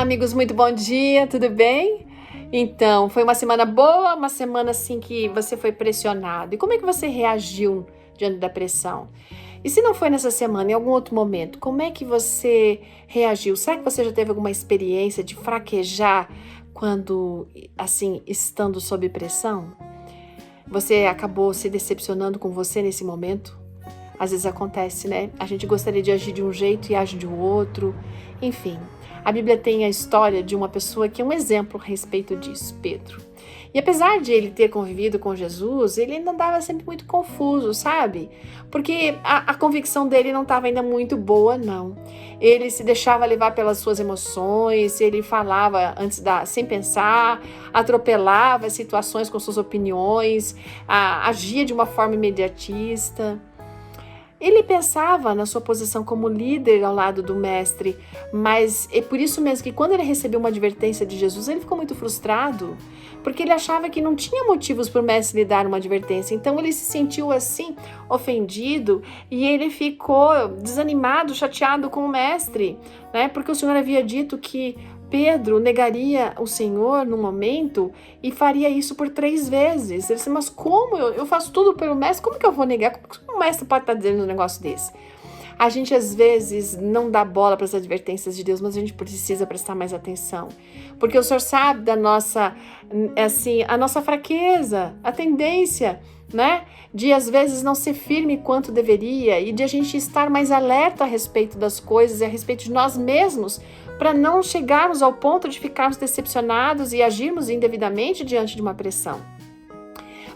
amigos, muito bom dia, tudo bem? Então, foi uma semana boa, uma semana assim que você foi pressionado. E como é que você reagiu diante da pressão? E se não foi nessa semana, em algum outro momento, como é que você reagiu? Será que você já teve alguma experiência de fraquejar quando, assim, estando sob pressão? Você acabou se decepcionando com você nesse momento? Às vezes acontece, né? A gente gostaria de agir de um jeito e age de um outro. Enfim, a Bíblia tem a história de uma pessoa que é um exemplo a respeito disso, Pedro. E apesar de ele ter convivido com Jesus, ele ainda andava sempre muito confuso, sabe? Porque a convicção dele não estava ainda muito boa, não. Ele se deixava levar pelas suas emoções, ele falava sem pensar, atropelava as situações com suas opiniões, agia de uma forma imediatista. Ele pensava na sua posição como líder ao lado do mestre, mas é por isso mesmo que quando ele recebeu uma advertência de Jesus, ele ficou muito frustrado, porque ele achava que não tinha motivos para o mestre lhe dar uma advertência. Então ele se sentiu assim, ofendido, e ele ficou desanimado, chateado com o mestre, né? Porque o Senhor havia dito que Pedro negaria o Senhor no momento e faria isso por 3 vezes. Ele disse, mas como? Eu faço tudo pelo mestre, como que eu vou negar? Como o mestre pode estar dizendo um negócio desse? A gente às vezes não dá bola para as advertências de Deus, mas a gente precisa prestar mais atenção. Porque o Senhor sabe da nossa, assim, a nossa fraqueza, a tendência, né? De às vezes não ser firme quanto deveria e de a gente estar mais alerta a respeito das coisas e a respeito de nós mesmos, para não chegarmos ao ponto de ficarmos decepcionados e agirmos indevidamente diante de uma pressão.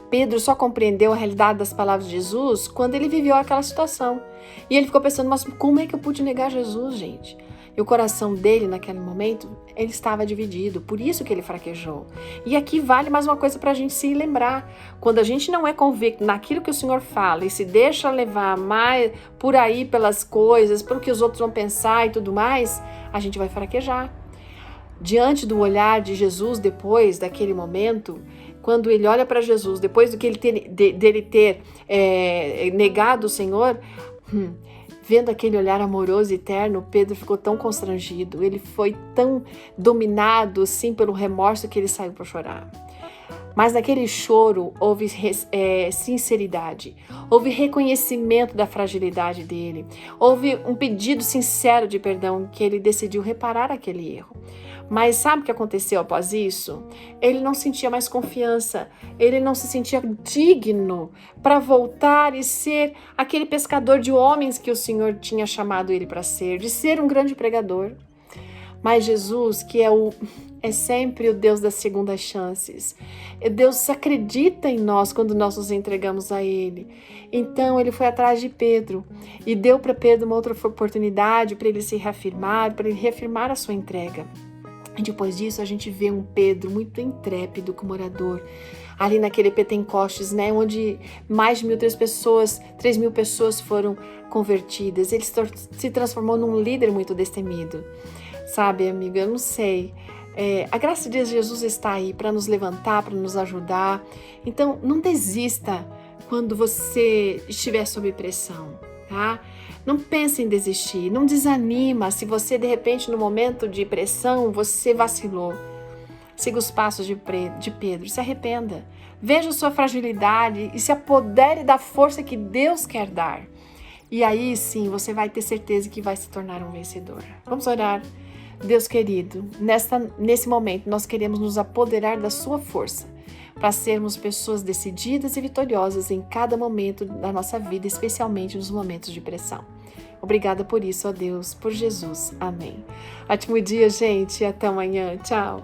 Pedro só compreendeu a realidade das palavras de Jesus quando ele viveu aquela situação. E ele ficou pensando, mas como é que eu pude negar Jesus, gente? E o coração dele, naquele momento, ele estava dividido, por isso que ele fraquejou. E aqui vale mais uma coisa para a gente se lembrar. Quando a gente não é convicto naquilo que o Senhor fala e se deixa levar mais por aí pelas coisas, pelo que os outros vão pensar e tudo mais, a gente vai fraquejar. Diante do olhar de Jesus, depois daquele momento, quando ele olha para Jesus, depois dele ter negado o Senhor, vendo aquele olhar amoroso e terno, Pedro ficou tão constrangido, ele foi tão dominado assim pelo remorso que ele saiu para chorar. Mas naquele choro houve sinceridade, houve reconhecimento da fragilidade dele, houve um pedido sincero de perdão que ele decidiu reparar aquele erro. Mas sabe o que aconteceu após isso? Ele não sentia mais confiança, ele não se sentia digno para voltar e ser aquele pescador de homens que o Senhor tinha chamado ele para ser, de ser um grande pregador. Mas Jesus, que é sempre o Deus das segundas chances, Deus acredita em nós quando nós nos entregamos a Ele. Então ele foi atrás de Pedro e deu para Pedro uma outra oportunidade para ele se reafirmar, para ele reafirmar a sua entrega. E depois disso a gente vê um Pedro muito intrépido como orador, ali naquele Pentecostes, né, onde mais de 3 mil pessoas foram convertidas. Ele se transformou num líder muito destemido. Sabe, amiga, eu não sei. A graça de Jesus está aí para nos levantar, para nos ajudar. Então, não desista quando você estiver sob pressão, tá? Não pense em desistir, não desanima se você, de repente, no momento de pressão, você vacilou. Siga os passos de Pedro, se arrependa. Veja a sua fragilidade e se apodere da força que Deus quer dar. E aí, sim, você vai ter certeza que vai se tornar um vencedor. Vamos orar. Deus querido, nesse momento, nós queremos nos apoderar da sua força para sermos pessoas decididas e vitoriosas em cada momento da nossa vida, especialmente nos momentos de pressão. Obrigada por isso, ó Deus, por Jesus. Amém. Ótimo dia, gente. Até amanhã. Tchau.